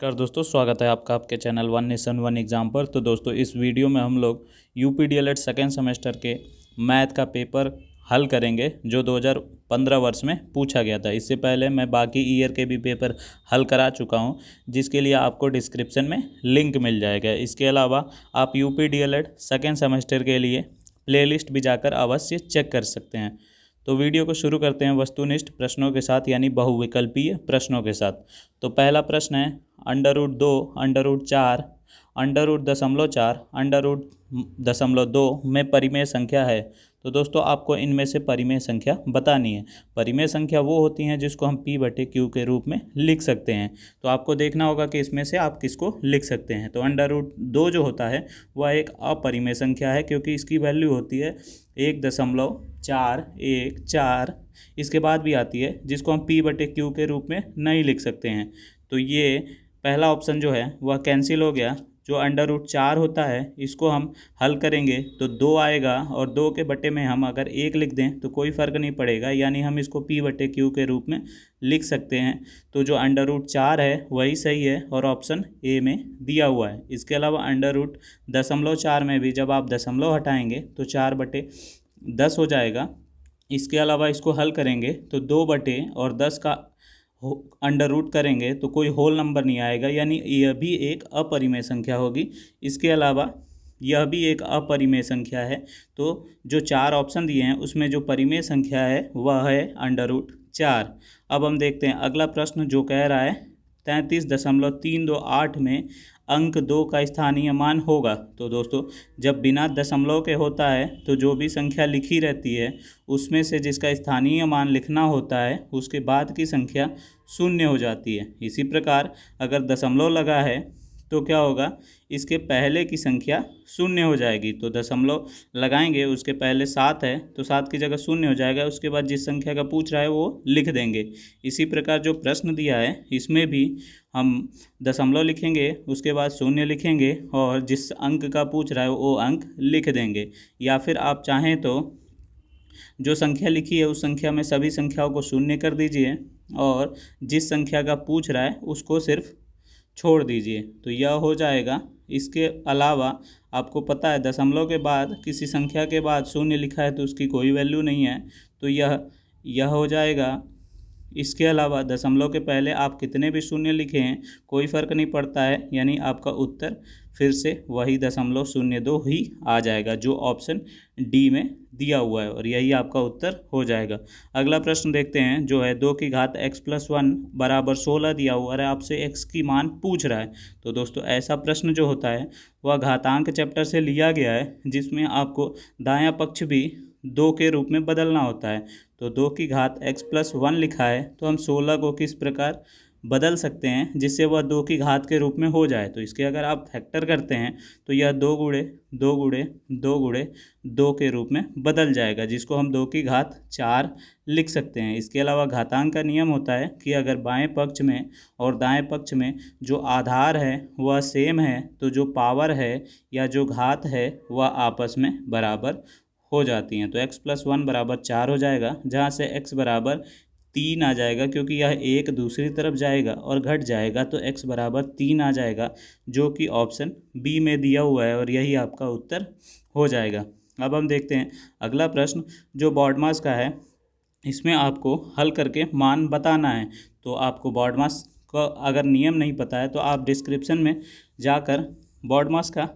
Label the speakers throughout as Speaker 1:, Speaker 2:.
Speaker 1: नमस्कार दोस्तों, स्वागत है आपका आपके channel one nation one exam पर। तो दोस्तों, इस वीडियो में हम लोग यूपी डीएलएड सेकेंड सेमेस्टर के मैथ का पेपर हल करेंगे जो 2015 वर्ष में पूछा गया था। इससे पहले मैं बाकी ईयर के भी पेपर हल करा चुका हूं, जिसके लिए आपको डिस्क्रिप्शन में लिंक मिल जाएगा। इसके अलावा आप यूपी डीएलएड सेकेंड सेमेस्टर के लिए प्लेलिस्ट भी जाकर अवश्य चेक कर सकते हैं। तो वीडियो को शुरू करते हैं वस्तुनिष्ठ प्रश्नों के साथ, यानी बहुविकल्पीय प्रश्नों के साथ। तो पहला प्रश्न है √2, √4, √.4, √.2 में परिमेय संख्या है। तो दोस्तों, आपको इनमें से परिमेय संख्या बतानी है। परिमेय संख्या वो होती हैं जिसको हम P/Q के रूप में लिख सकते हैं। तो आपको देखना होगा कि इसमें से आप किसको लिख सकते हैं। तो √2 जो होता है वह एक अपरिमेय संख्या है, क्योंकि इसकी वैल्यू होती है 1.414। इसके बाद भी आती है जिसको हम P/Q के रूप में नहीं लिख सकते हैं। तो ये पहला ऑप्शन जो है वह कैंसिल हो गया। जो √4 होता है इसको हम हल करेंगे तो 2 आएगा, और 2 के बटे में हम अगर 1 लिख दें तो कोई फ़र्क नहीं पड़ेगा, यानी हम इसको P/Q के रूप में लिख सकते हैं। तो जो √4 है वही सही है और ऑप्शन ए में दिया हुआ है। इसके अलावा √.4 में भी जब आप दशमलव हटाएंगे तो 4/10 हो जाएगा। इसके अलावा इसको हल करेंगे तो 2/10 का अंडर रूट करेंगे तो कोई होल नंबर नहीं आएगा, यानी यह भी एक अपरिमेय संख्या होगी। इसके अलावा यह भी एक अपरिमेय संख्या है। तो जो 4 ऑप्शन दिए हैं उसमें जो परिमेय संख्या है वह है √4। अब हम देखते हैं अगला प्रश्न जो कह रहा है 33.328 में अंक 2 का स्थानीय मान होगा। तो दोस्तों, जब बिना दशमलव के होता है तो जो भी संख्या लिखी रहती है उसमें से जिसका स्थानीय मान लिखना होता है उसके बाद की संख्या शून्य हो जाती है। इसी प्रकार अगर दशमलव लगा है तो क्या होगा, इसके पहले की संख्या शून्य हो जाएगी। तो दशमलव लगाएंगे, उसके पहले 7 है तो 7 की जगह शून्य हो जाएगा। उसके बाद जिस संख्या का पूछ रहा है वो लिख देंगे। इसी प्रकार जो प्रश्न दिया है इसमें भी हम दशमलव लिखेंगे, उसके बाद शून्य लिखेंगे और जिस अंक का पूछ रहा है वो अंक लिख देंगे। या फिर आप चाहें तो जो संख्या लिखी है उस संख्या में सभी संख्याओं को शून्य कर दीजिए और जिस संख्या का पूछ रहा है उसको सिर्फ छोड़ दीजिए, तो यह हो जाएगा। इसके अलावा आपको पता है दशमलव के बाद किसी संख्या के बाद शून्य लिखा है तो उसकी कोई वैल्यू नहीं है, तो यह हो जाएगा। इसके अलावा दशमलव के पहले आप कितने भी शून्य लिखें कोई फ़र्क नहीं पड़ता है, यानी आपका उत्तर फिर से वही 0.02 ही आ जाएगा जो ऑप्शन डी में दिया हुआ है, और यही आपका उत्तर हो जाएगा। अगला प्रश्न देखते हैं जो है 2 की घात x+1 = 16 दिया हुआ है, आपसे x की मान पूछ रहा है। तो दोस्तों, ऐसा प्रश्न जो होता है वह घातांक चैप्टर से लिया गया है, जिसमें आपको दायां पक्ष भी 2 के रूप में बदलना होता है। तो 2 की घात x+1 लिखा है तो हम 16 को किस प्रकार बदल सकते हैं जिससे वह 2 की घात के रूप में हो जाए। तो इसके अगर आप फैक्टर करते हैं तो यह 2 गुणे 2 गुणे 2 गुणे 2 के रूप में बदल जाएगा, जिसको हम 2 की घात 4 लिख सकते हैं। इसके अलावा घातांक का नियम होता है कि अगर बाएं पक्ष में और दाएं पक्ष में जो आधार है वह सेम है तो जो पावर है या जो घात है वह आपस में बराबर हो जाती हैं। तो x+1 = 4 हो जाएगा, जहाँ से x = 3 आ जाएगा, क्योंकि यह एक दूसरी तरफ जाएगा और घट जाएगा तो x = 3 आ जाएगा, जो कि ऑप्शन बी में दिया हुआ है, और यही आपका उत्तर हो जाएगा। अब हम देखते हैं अगला प्रश्न जो बॉडमास का है। इसमें आपको हल करके मान बताना है। तो आपको बॉडमास का अगर नियम नहीं पता है तो आप डिस्क्रिप्शन में जाकर बॉडमास का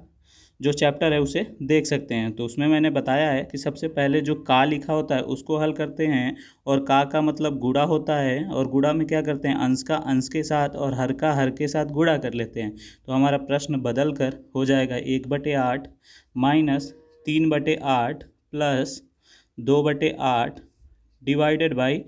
Speaker 1: जो चैप्टर है उसे देख सकते हैं। तो उसमें मैंने बताया है कि सबसे पहले जो का लिखा होता है उसको हल करते हैं, और का मतलब गुणा होता है, और गुणा में क्या करते हैं, अंश का अंश के साथ और हर का हर के साथ गुणा कर लेते हैं। तो हमारा प्रश्न बदल कर हो जाएगा 1/8 माइनस 3/8 प्लस 2/8 डिवाइडेड बाई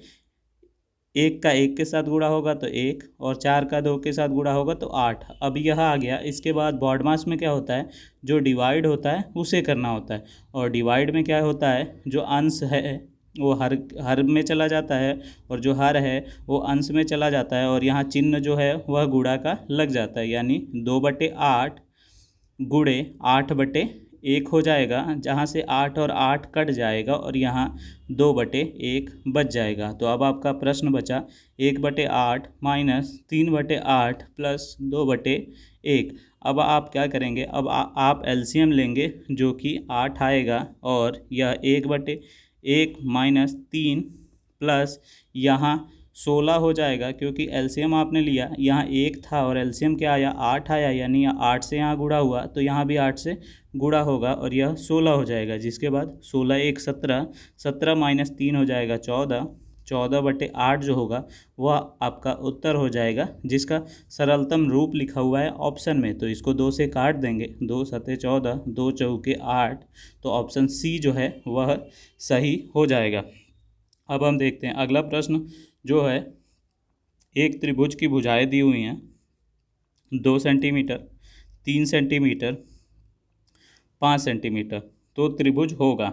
Speaker 1: 1 का 1 के साथ गुणा होगा तो 1 और 4 का 2 के साथ गुणा होगा तो 8। अब यह आ गया। इसके बाद बॉडमास में क्या होता है, जो डिवाइड होता है उसे करना होता है, और डिवाइड में क्या होता है, जो अंश है वो हर में चला जाता है और जो हर है वो अंश में चला जाता है, और यहाँ चिन्ह जो है वह गुणा का लग जाता है, यानी 2/8 गुणे 8/1 1 हो जाएगा, जहाँ से 8 और 8 कट जाएगा और यहाँ 2/1 बच जाएगा। तो अब आपका प्रश्न बचा 1/8 माइनस 3/8 प्लस 2/1। अब आप क्या करेंगे, अब आप एलसीएम लेंगे जो कि 8 आएगा और यह 1/1 माइनस 3 प्लस यहाँ 16 हो जाएगा, क्योंकि एलसीएम आपने लिया, यहाँ 1 था और एलसीएम क्या आया 8 आया, यानी 8 से यहाँ गुणा हुआ तो यहाँ भी 8 से गुणा होगा और यह 16 हो जाएगा। जिसके बाद 16 1 17, 17 माइनस 3 हो जाएगा 14, 14/8 जो होगा वह आपका उत्तर हो जाएगा, जिसका सरलतम रूप लिखा हुआ है ऑप्शन में। तो इसको 2 से काट देंगे, 2 7 14, 2 चौके 8, तो ऑप्शन सी जो है वह सही हो जाएगा। अब हम देखते हैं अगला प्रश्न जो है, एक त्रिभुज की भुजाएं दी हुई हैं 2 सेंटीमीटर, 3 सेंटीमीटर, 5 सेंटीमीटर, तो त्रिभुज होगा।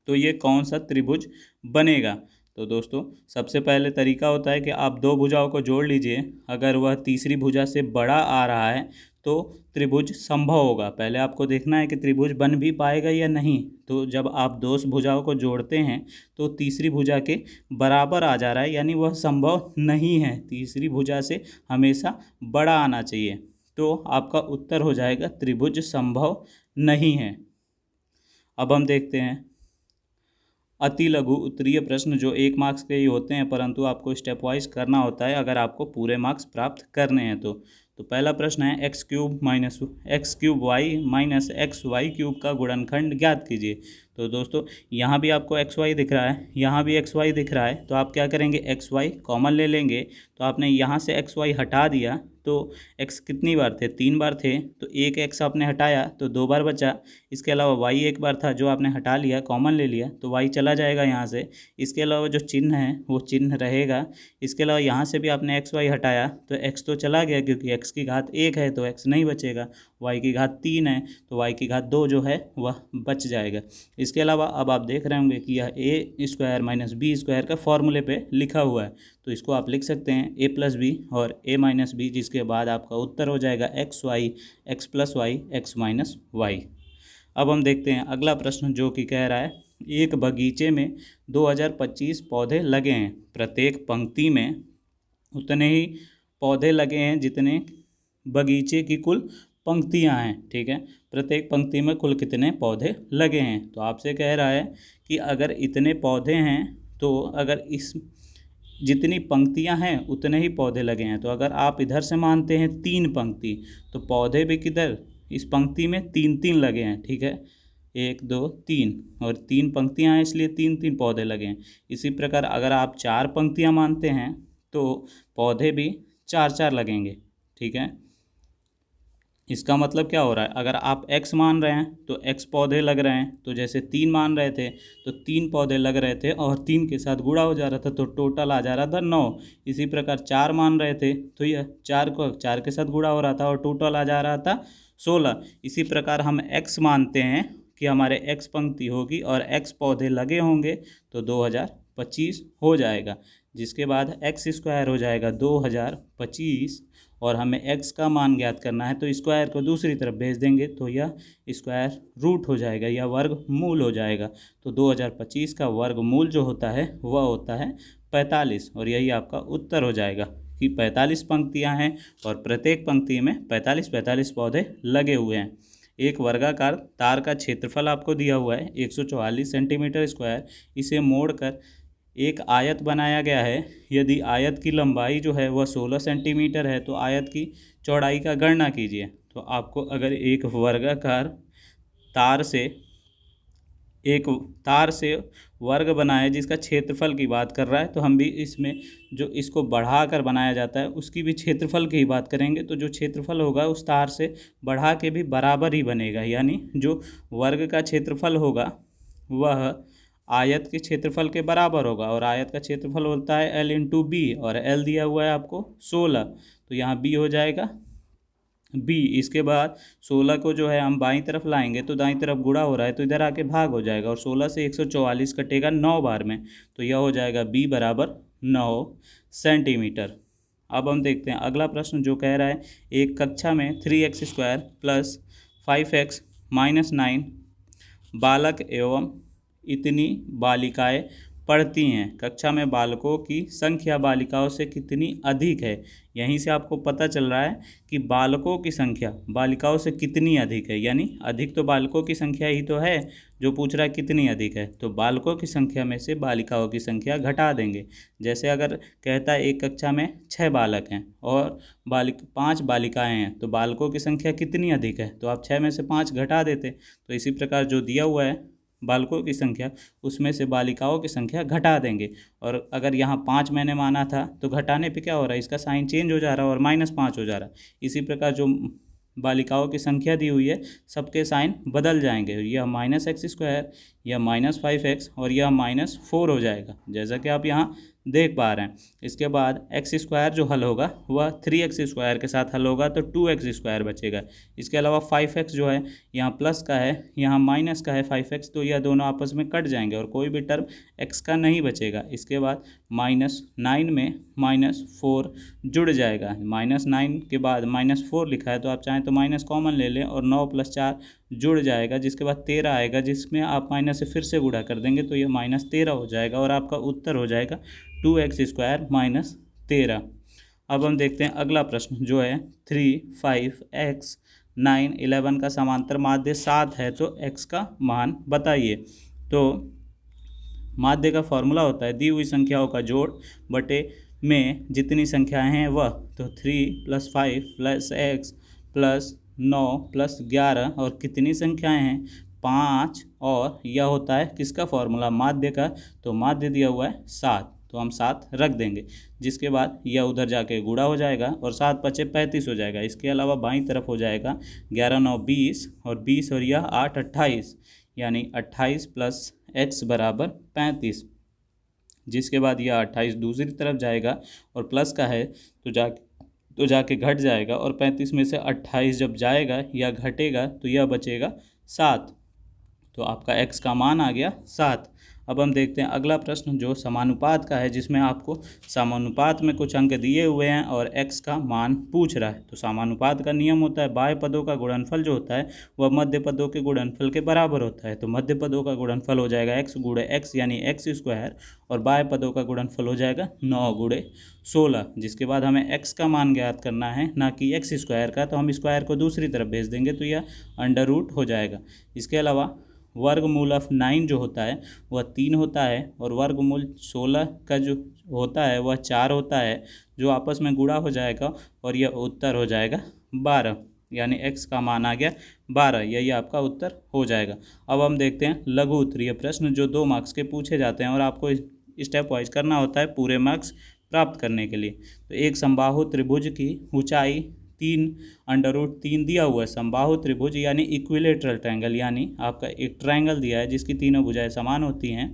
Speaker 1: तो ये कौन सा त्रिभुज बनेगा? तो दोस्तों सबसे पहले तरीका होता है कि आप दो भुजाओं को जोड़ लीजिए, अगर वह तीसरी भुजा से बड़ा आ रहा है तो त्रिभुज संभव होगा। पहले आपको देखना है कि त्रिभुज बन भी पाएगा या नहीं। तो जब आप दो भुजाओं को जोड़ते हैं तो तीसरी भुजा के बराबर आ जा रहा है, यानी वह संभव नहीं है, तीसरी भुजा से हमेशा बड़ा आना चाहिए। तो आपका उत्तर हो जाएगा त्रिभुज संभव नहीं है। अब हम देखते हैं अति लघु उत्तरीय प्रश्न, जो 1 मार्क्स के ही होते हैं, परंतु आपको स्टेप वाइज करना होता है अगर आपको पूरे मार्क्स प्राप्त करने हैं तो पहला प्रश्न है x³ माइनस xy³ का गुणनखंड ज्ञात कीजिए। तो दोस्तों यहाँ भी आपको xy दिख रहा है, यहाँ भी xy दिख रहा है, तो आप क्या करेंगे xy कॉमन ले लेंगे। तो आपने यहाँ से xy हटा दिया तो x कितनी बार थे, 3 बार थे, तो एक x आपने हटाया तो 2 बार बचा। इसके अलावा y एक बार था जो आपने हटा लिया, कॉमन ले लिया, तो y चला जाएगा यहाँ से। इसके अलावा जो चिन्ह है वो चिन्ह रहेगा। इसके अलावा यहाँ से भी आपने xy हटाया तो x तो चला गया, क्योंकि x की घात 1 है तो x नहीं बचेगा। y की घात 3 है तो y की घात 2 जो है वह बच जाएगा। इसके अलावा अब आप देख रहे होंगे कि यह a² माइनस b² का फॉर्मूले पे लिखा हुआ है, तो इसको आप लिख सकते हैं a प्लस बी और a माइनस बी, जिसके बाद आपका उत्तर हो जाएगा xy, x plus Y, x minus Y. अब हम देखते हैं अगला प्रश्न जो कि कह रहा है, एक बगीचे में 2025 पौधे लगे हैं, प्रत्येक पंक्ति में उतने ही पौधे लगे हैं जितने बगीचे की कुल पंक्तियां हैं। ठीक है, प्रत्येक पंक्ति में कुल कितने पौधे लगे हैं। तो आपसे कह रहा है कि अगर इतने पौधे हैं तो अगर इस जितनी पंक्तियां हैं उतने ही पौधे लगे हैं, तो अगर आप इधर से मानते हैं 3 पंक्ति तो पौधे भी किधर, इस पंक्ति में 3-3 लगे हैं। ठीक है, 1 2 3 और 3 पंक्तियां हैं इसलिए 3-3 पौधे लगे हैं। इसी प्रकार अगर आप 4 पंक्तियां मानते हैं तो पौधे भी 4-4 लगेंगे। ठीक है, इसका मतलब क्या हो रहा है, अगर आप x मान रहे हैं तो x पौधे लग रहे हैं, तो जैसे 3 मान रहे थे तो 3 पौधे लग रहे थे और 3 के साथ गुणा हो जा रहा था तो टोटल आ जा रहा था 9। इसी प्रकार 4 मान रहे थे तो यह 4 के साथ गुणा हो रहा था और टोटल आ जा रहा था 16। इसी प्रकार हम x मानते हैं कि हमारे x पंक्ति होगी और x पौधे लगे होंगे तो 2025 हो जाएगा, जिसके बाद x² हो जाएगा 2025 और हमें x का मान ज्ञात करना है तो स्क्वायर को दूसरी तरफ भेज देंगे तो यह स्क्वायर रूट हो जाएगा, यह वर्गमूल हो जाएगा। तो 2025 का वर्गमूल जो होता है वह होता है 45 और यही आपका उत्तर हो जाएगा कि 45 पंक्तियां हैं और प्रत्येक पंक्ति में 45 पौधे लगे हुए हैं। एक वर्गाकार तार का क्षेत्रफल आपको दिया हुआ है 144 सेंटीमीटर स्क्वायर, इसे मोड़कर एक आयत बनाया गया है। यदि आयत की लंबाई जो है वह 16 सेंटीमीटर है तो आयत की चौड़ाई का गणना कीजिए। तो आपको अगर एक वर्गाकार तार से वर्ग बनाए जिसका क्षेत्रफल की बात कर रहा है, तो हम भी इसमें जो इसको बढ़ाकर बनाया जाता है उसकी भी क्षेत्रफल की ही बात करेंगे। तो जो क्षेत्रफल होगा उस तार से बढ़ा के भी बराबर ही बनेगा, यानी जो वर्ग का क्षेत्रफल होगा वह आयत के क्षेत्रफल के बराबर होगा और आयत का क्षेत्रफल होता है L इंटू बी और L दिया हुआ है आपको 16, तो यहाँ B हो जाएगा B। इसके बाद 16 को जो है हम बाईं तरफ लाएंगे तो दाईं तरफ गुणा हो रहा है तो इधर आके भाग हो जाएगा और 16 से 144 कटेगा 9 बार में, तो यह हो जाएगा B बराबर 9 सेंटीमीटर। अब हम देखते हैं अगला प्रश्न जो कह रहा है, एक कक्षा में 3x² प्लस 5x -9 बालक एवं इतनी बालिकाएं पढ़ती हैं। कक्षा में बालकों की संख्या बालिकाओं से कितनी अधिक है। यहीं से आपको पता चल रहा है कि बालकों की संख्या बालिकाओं से कितनी अधिक है, यानी अधिक तो बालकों की संख्या ही तो है, जो पूछ रहा है कितनी अधिक है, तो बालकों की संख्या में से बालिकाओं की संख्या घटा देंगे। जैसे अगर कहता है एक कक्षा में 6 बालक हैं और 5 बालिकाएं हैं, तो बालकों की संख्या कितनी अधिक है, तो आप 6 में से 5 घटा देते। तो इसी प्रकार जो दिया हुआ है बालकों की संख्या, उसमें से बालिकाओं की संख्या घटा देंगे। और अगर यहाँ 5 मैंने माना था, तो घटाने पे क्या हो रहा है, इसका साइन चेंज हो जा रहा है और -5 हो जा रहा है। इसी प्रकार जो बालिकाओं की संख्या दी हुई है, सबके साइन बदल जाएंगे। यह -x², यह -5x और यह -4 हो जाएगा, जैसा कि आप यहाँ देख पा रहे हैं। इसके बाद x² जो हल होगा वह 3x² के साथ हल होगा, तो 2x² बचेगा। इसके अलावा 5x जो है यहाँ प्लस का है, यहाँ माइनस का है 5x, तो यह दोनों आपस में कट जाएंगे और कोई भी टर्म x का नहीं बचेगा। इसके बाद -9 में -4 जुड़ जाएगा। -9 के बाद -4 लिखा है, तो आप चाहें तो माइनस कॉमन ले लें और 9 + 4 जुड़ जाएगा, जिसके बाद 13 आएगा, जिसमें आप माइनस से फिर से गुणा कर देंगे, तो यह -13 हो जाएगा और आपका उत्तर हो जाएगा 2x² - 13। अब हम देखते हैं अगला प्रश्न जो है 3, 5, x, 9, 11 का समांतर माध्य 7 है, तो x का मान बताइए। तो माध्य का फॉर्मूला होता है दी हुई संख्याओं का जोड़ बटे में जितनी संख्याएं हैं वह, तो 3 + 5 + x + 9 + 11 और कितनी संख्याएं हैं 5, और यह होता है किसका फॉर्मूला, माध्य का। तो माध्य दिया हुआ है 7, तो हम 7 रख देंगे, जिसके बाद यह उधर जाके गुणा हो जाएगा और 7 × 5 = 35 हो जाएगा। इसके अलावा बाईं तरफ हो जाएगा 11, 9, 20 और 20 और यह 8, 28, यानी 28 + x = 35। जिसके बाद यह 28 दूसरी तरफ जाएगा और प्लस का है तो जाके घट जाएगा, और 35 में से 28 जब जाएगा या घटेगा तो यह बचेगा 7। तो आपका x का मान आ गया 7। अब हम देखते हैं अगला प्रश्न जो समानुपात का है, जिसमें आपको समानुपात में कुछ अंक दिए हुए हैं और x का मान पूछ रहा है। तो समानुपात का नियम होता है बाह्य पदों का गुणनफल जो होता है वह मध्य पदों के गुणनफल के बराबर होता है। तो मध्य पदों का गुणनफल हो जाएगा x × x यानी x², और बाह्य पदों का गुणनफल हो जाएगा 9 × 16, जिसके बाद हमें x का मान ज्ञात करना है, ना कि x² का। तो हम स्क्वायर को दूसरी तरफ भेज देंगे, तो यह √ हो जाएगा। इसके अलावा वर्गमूल ऑफ 9 जो होता है वह 3 होता है, और वर्गमूल 16 का जो होता है वह 4 होता है, जो आपस में गुणा हो जाएगा और यह उत्तर हो जाएगा 12, यानी x का मान आ गया 12। यही आपका उत्तर हो जाएगा। अब हम देखते हैं लघु उत्तरीय प्रश्न जो 2 मार्क्स के पूछे जाते हैं और आपको स्टेप वाइज करना होता है पूरे मार्क्स प्राप्त करने के लिए। तो एक समबाहु त्रिभुज की ऊंचाई 3 √3 दिया हुआ है। समबाहु त्रिभुज यानी इक्विलेटरल ट्रायंगल, यानी आपका एक ट्रायंगल दिया है जिसकी तीनों भुजाएं समान होती हैं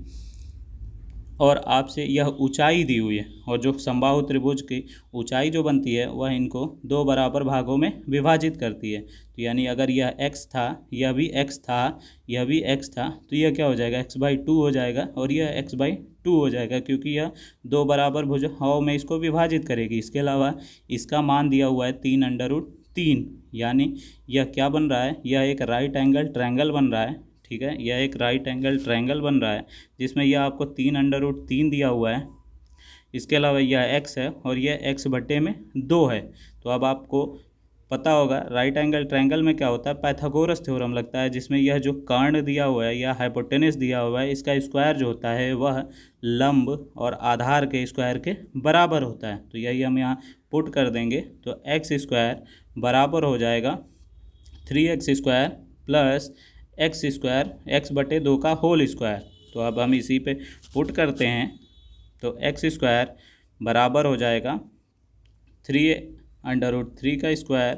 Speaker 1: और आपसे यह ऊंचाई दी हुई है, और जो समबाहु त्रिभुज की ऊंचाई जो बनती है वह इनको 2 बराबर भागों में विभाजित करती है। तो यानी अगर यह x था, यह भी x था, यह भी x था, तो यह क्या हो जाएगा x/2 हो जाएगा, और यह x/2 हो जाएगा क्योंकि यह 2 बराबर भुजाओं में इसको विभाजित करेगी। इसके अलावा इसका मान दिया हुआ है 3 √3, यानी यह क्या बन रहा है, यह एक राइट एंगल ट्रायंगल बन रहा है। ठीक है, यह एक राइट एंगल ट्रायंगल बन रहा है जिसमें यह आपको 3 √3 दिया हुआ है। इसके अलावा यह x है और यह x/2 है। तो अब आपको पता होगा राइट एंगल ट्रायंगल में क्या होता है, पाइथागोरस थ्योरम लगता है, जिसमें यह जो कर्ण दिया हुआ है या हाइपोटेनस दिया हुआ है, इसका स्क्वायर जो होता है वह लंब और आधार के स्क्वायर के बराबर होता है। तो यही हम यहाँ पुट कर देंगे, तो x² बराबर हो जाएगा 3x² + x² x/2 का होल स्क्वायर। तो अब हम इसी पे पुट करते हैं, तो x² बराबर हो जाएगा 3 √3 का स्क्वायर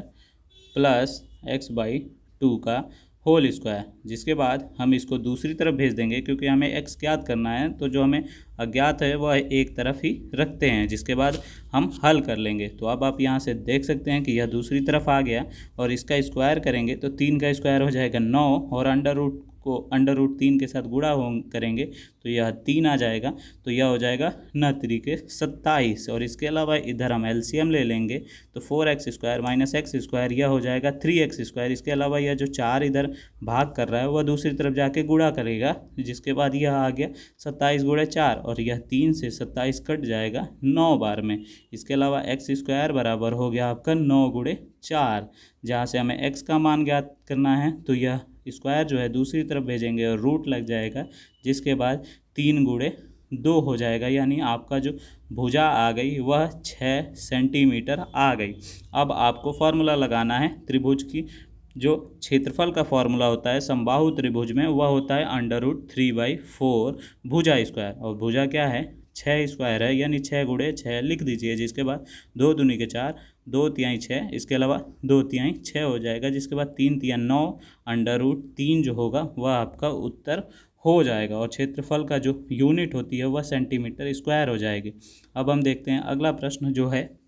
Speaker 1: प्लस x/2 का होल स्क्वायर, जिसके बाद हम इसको दूसरी तरफ भेज देंगे क्योंकि हमें x ज्ञात करना है। तो जो हमें अज्ञात है वह एक तरफ ही रखते हैं, जिसके बाद हम हल कर लेंगे। तो अब आप यहाँ से देख सकते हैं कि यह दूसरी तरफ आ गया और इसका स्क्वायर करेंगे तो 3 का स्क्वायर हो जाएगा 9 और √ को √3 के साथ गुणा करेंगे तो यह 3 आ जाएगा, तो यह हो जाएगा 9 त्रिके 27। और इसके अलावा इधर हम एलसीएम ले लेंगे तो 4x² माइनस x², यह हो जाएगा 3x²। इसके अलावा यह जो 4 इधर भाग कर रहा है वह दूसरी तरफ जाके गुणा करेगा, जिसके बाद यह आ गया 27 गुणे 4 और यह 3 से 27 कट जाएगा 9 बार में। इसके अलावा x² बराबर हो गया आपका 9 गुणे 4। जहाँ से हमें x का मान ज्ञात करना है तो यह स्क्वायर जो है दूसरी तरफ भेजेंगे और रूट लग जाएगा, जिसके बाद 3 गुणे 2 हो जाएगा, यानी आपका जो भुजा आ गई वह 6 सेंटीमीटर आ गई। अब आपको फार्मूला लगाना है त्रिभुज की। जो क्षेत्रफल का फॉर्मूला होता है समबाहु त्रिभुज में वह होता है √3/4 भुजा स्क्वायर, और भुजा क्या है 6 स्क्वायर है, यानी 6 गुणे 6 लिख दीजिए। जिसके बाद 2 दूनी के 4, 2 तिहाई 6, इसके अलावा 2 तिहाई 6 हो जाएगा। जिसके बाद 3 तिहाई 9, √3 जो होगा वह आपका उत्तर हो जाएगा, और क्षेत्रफल का जो यूनिट होती है वह सेंटीमीटर स्क्वायर हो जाएगी। अब हम देखते हैं अगला प्रश्न जो है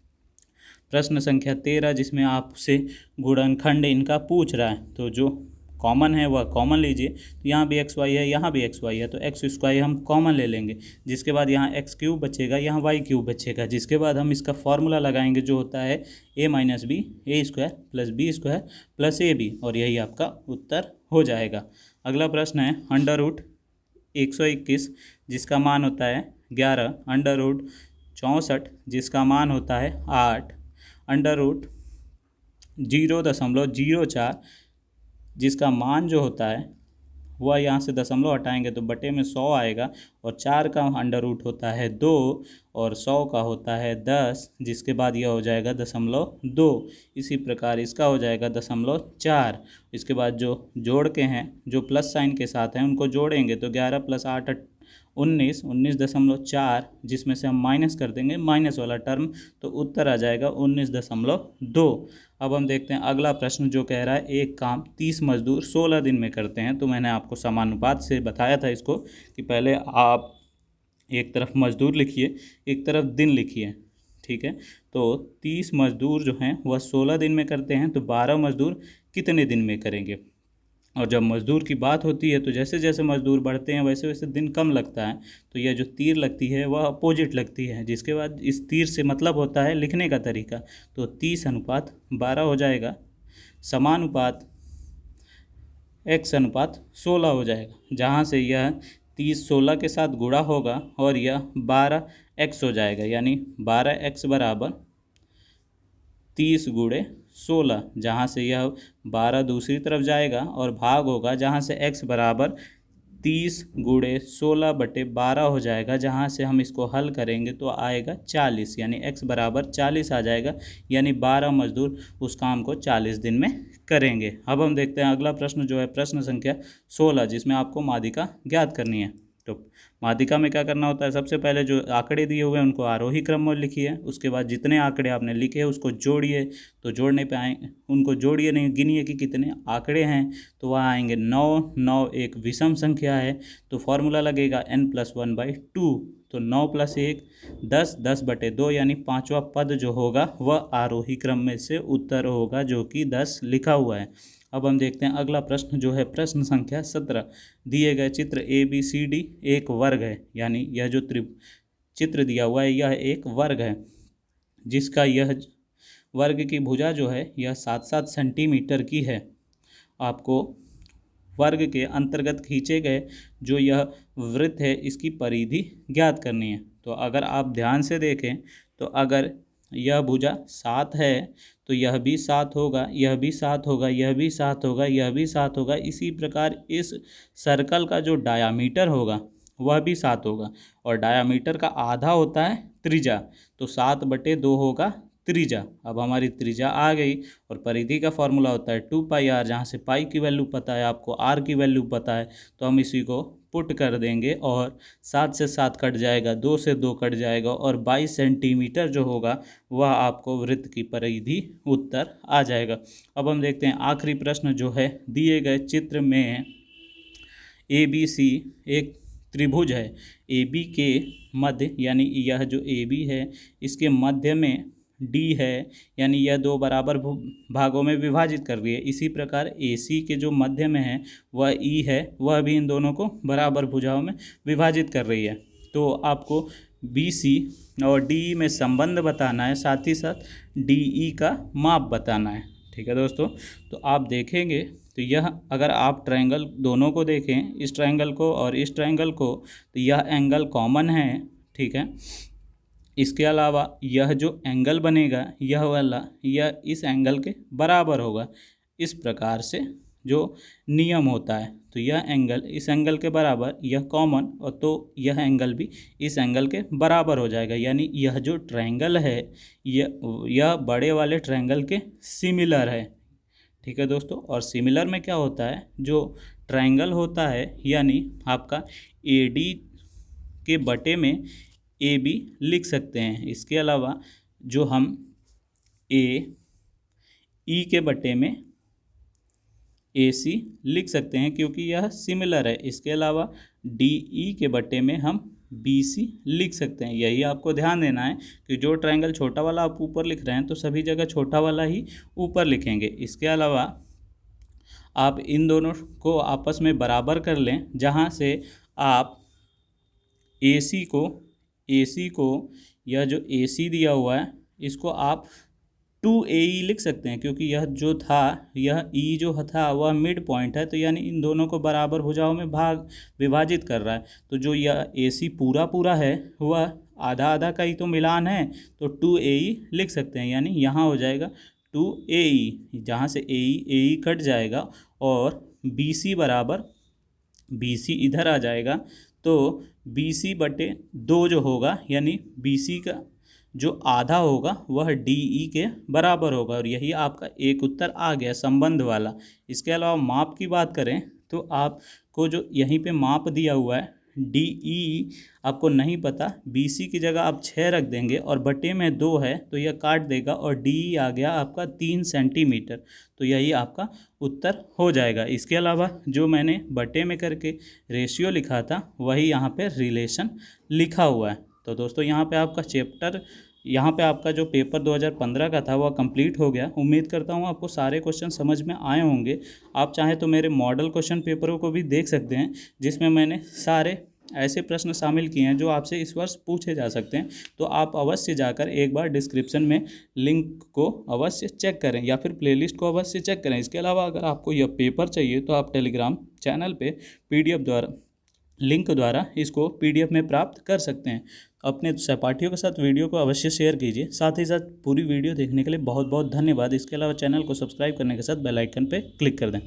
Speaker 1: प्रश्न संख्या 13, जिसमें आपसे गुणनखंड इनका पूछ रहा है। तो जो कॉमन है वह कॉमन लीजिए, तो यहाँ भी xy है, यहाँ भी xy है, तो x² हम कॉमन ले लेंगे। जिसके बाद यहाँ x³ बचेगा, यहाँ y³ बचेगा। जिसके बाद हम इसका फॉर्मूला लगाएंगे जो होता है a - b a² + b² + ab, और यही आपका उत्तर हो जाएगा। अगला प्रश्न है √121 जिसका मान होता है 11, √64 जिसका मान होता है 8, √0.04 जिसका मान जो होता है वह यहाँ से दशमलव हटाएंगे तो बटे में 100 आएगा, और 4 का अंडर रूट होता है 2 और 100 का होता है 10, जिसके बाद यह हो जाएगा 0.2। इसी प्रकार इसका हो जाएगा 0.4। इसके बाद जो जोड़ के हैं जो प्लस साइन के साथ हैं उनको जोड़ेंगे तो 11 + 8 19, 19.4, जिसमें से हम माइनस कर देंगे माइनस वाला टर्म, तो उत्तर आ जाएगा 19.2। अब हम देखते हैं अगला प्रश्न जो कह रहा है एक काम 30 मजदूर 16 दिन में करते हैं। तो मैंने आपको समानुपात से बताया था इसको कि पहले आप एक तरफ मजदूर लिखिए, एक तरफ दिन लिखिए, ठीक है। तो 30 मजदूर जो हैं वह 16 दिन में करते हैं, तो 12 मजदूर कितने दिन में करेंगे। और जब मज़दूर की बात होती है तो जैसे जैसे मज़दूर बढ़ते हैं वैसे वैसे दिन कम लगता है, तो यह जो तीर लगती है वह अपोजिट लगती है। जिसके बाद इस तीर से मतलब होता है लिखने का तरीका, तो 30:12 हो जाएगा, समानुपात x:16 हो जाएगा। जहाँ से यह 30 16 के साथ गुणा होगा और यह 12x हो जाएगा, यानी 12x बराबर 30 गुणे 16, जहाँ से यह 12 दूसरी तरफ जाएगा और भाग होगा, जहाँ से x बराबर 30 गुणे 16 बटे 12 हो जाएगा। जहाँ से हम इसको हल करेंगे तो आएगा 40, यानी x बराबर 40 आ जाएगा, यानी 12 मजदूर उस काम को 40 दिन में करेंगे। अब हम देखते हैं अगला प्रश्न जो है प्रश्न संख्या 16, जिसमें आपको माध्यिका ज्ञात करनी है। तो माध्यिका में क्या करना होता है, सबसे पहले जो आंकड़े दिए हुए हैं उनको आरोही क्रम में लिखिए। उसके बाद जितने आंकड़े आपने लिखे हैं उसको जोड़िए, तो जोड़ने पे आए उनको जोड़िए नहीं, गिनिए कि कितने आंकड़े हैं, तो वह आएंगे 9। 9 एक विषम संख्या है, तो फॉर्मूला लगेगा n+1/2, तो 9 + 1 10, 10/2, यानी 5वां पद जो होगा वह आरोही क्रम में से उत्तर होगा, जो कि 10 लिखा हुआ है। अब हम देखते हैं अगला प्रश्न जो है प्रश्न संख्या 17। दिए गए चित्र ABCD एक वर्ग है, यानी यह जो चित्र दिया हुआ है यह एक वर्ग है, जिसका यह वर्ग की भुजा जो है यह 7-7 सेंटीमीटर की है। आपको वर्ग के अंतर्गत खींचे गए जो यह वृत्त है इसकी परिधि ज्ञात करनी है। तो अगर आप ध्यान से देखें तो अगर यह भुजा 7 है तो यह भी 7 होगा, यह भी 7 होगा, यह भी 7 होगा, यह भी 7 होगा। इसी प्रकार इस सर्कल का जो डायामीटर होगा वह भी 7 होगा, और डायामीटर का आधा होता है त्रिज्या, तो 7/2 होगा त्रिज्या। अब हमारी त्रिज्या आ गई, और परिधि का फॉर्मूला होता है 2πr, जहाँ से पाई की वैल्यू पता है, आपको आर की वैल्यू पता है, तो हम इसी को पुट कर देंगे और 7 से 7 कट जाएगा, 2 से 2 कट जाएगा, और 22 सेंटीमीटर जो होगा वह आपको वृत्त की परिधि उत्तर आ जाएगा। अब हम देखते हैं आखिरी प्रश्न जो है दिए गए चित्र में ABC एक त्रिभुज है, AB के मध्य, यानी यह जो AB है इसके मध्य में डी है, यानी यह दो बराबर भागों में विभाजित कर रही है। इसी प्रकार AC के जो मध्य में है वह E है, वह भी इन दोनों को बराबर भुजाओं में विभाजित कर रही है। तो आपको BC और DE में संबंध बताना है, साथ ही साथ DE का माप बताना है। ठीक है दोस्तों, तो आप देखेंगे तो यह, अगर आप ट्रायंगल दोनों को देखें, इस ट्रायंगल को और इस ट्रायंगल को, तो यह एंगल कॉमन है। ठीक है, इसके अलावा यह जो एंगल बनेगा यह वाला, यह इस एंगल के बराबर होगा। इस प्रकार से जो नियम होता है, तो यह एंगल इस एंगल के बराबर, यह कॉमन, और तो यह एंगल भी इस एंगल के बराबर हो जाएगा। यानी यह जो ट्रायंगल है यह बड़े वाले ट्रायंगल के सिमिलर है। ठीक है दोस्तों, और सिमिलर में क्या होता है, जो ट्रायंगल होता है यानी आपका AD के बटे में AB लिख सकते हैं। इसके अलावा जो हम AE के बटे में AC लिख सकते हैं, क्योंकि यह सिमिलर है। इसके अलावा DE के बटे में हम BC लिख सकते हैं। यही आपको ध्यान देना है कि जो ट्रायंगल छोटा वाला आप ऊपर लिख रहे हैं तो सभी जगह छोटा वाला ही ऊपर लिखेंगे। इसके अलावा आप इन दोनों को आपस में बराबर कर लें, जहाँ से आप AC को यह जो AC दिया हुआ है इसको आप 2AE लिख सकते हैं, क्योंकि यह जो था, यह E जो था वह मिड पॉइंट है, तो यानी इन दोनों को बराबर भुजाओं में विभाजित कर रहा है। तो जो यह AC पूरा है वह आधा आधा का ही तो मिलान है, तो 2AE लिख सकते हैं। यानी यहाँ हो जाएगा 2AE, जहाँ से AE कट जाएगा और BC बराबर, BC इधर आ जाएगा, तो BC बटे 2 जो होगा, यानी BC का जो आधा होगा वह DE के बराबर होगा। और यही आपका एक उत्तर आ गया संबंध वाला। इसके अलावा माप की बात करें तो आपको जो यहीं पे माप दिया हुआ है DE आपको नहीं पता, BC की जगह आप 6 रख देंगे और बटे में 2 है तो यह काट देगा और DE आ गया आपका 3 सेंटीमीटर। तो यही आपका उत्तर हो जाएगा। इसके अलावा जो मैंने बटे में करके रेशियो लिखा था वही यहाँ पे रिलेशन लिखा हुआ है। तो दोस्तों यहाँ पे आपका जो पेपर 2015 का था वह कंप्लीट हो गया। उम्मीद करता हूँ आपको सारे क्वेश्चन समझ में आए होंगे। आप चाहें तो मेरे मॉडल क्वेश्चन पेपरों को भी देख सकते हैं, जिसमें मैंने सारे ऐसे प्रश्न शामिल किए हैं जो आपसे इस वर्ष पूछे जा सकते हैं। तो आप अवश्य जाकर एक बार डिस्क्रिप्शन में लिंक को अवश्य चेक करें या फिर प्लेलिस्ट को अवश्य चेक करें। इसके अलावा अगर आपको यह पेपर चाहिए तो आप टेलीग्राम चैनल पे PDF द्वारा, लिंक द्वारा इसको PDF में प्राप्त कर सकते हैं। अपने सहपाठियों के साथ वीडियो को अवश्य शेयर कीजिए। साथ ही साथ पूरी वीडियो देखने के लिए बहुत बहुत धन्यवाद। इसके अलावा चैनल को सब्सक्राइब करने के साथ बेल आइकन पर क्लिक कर दें।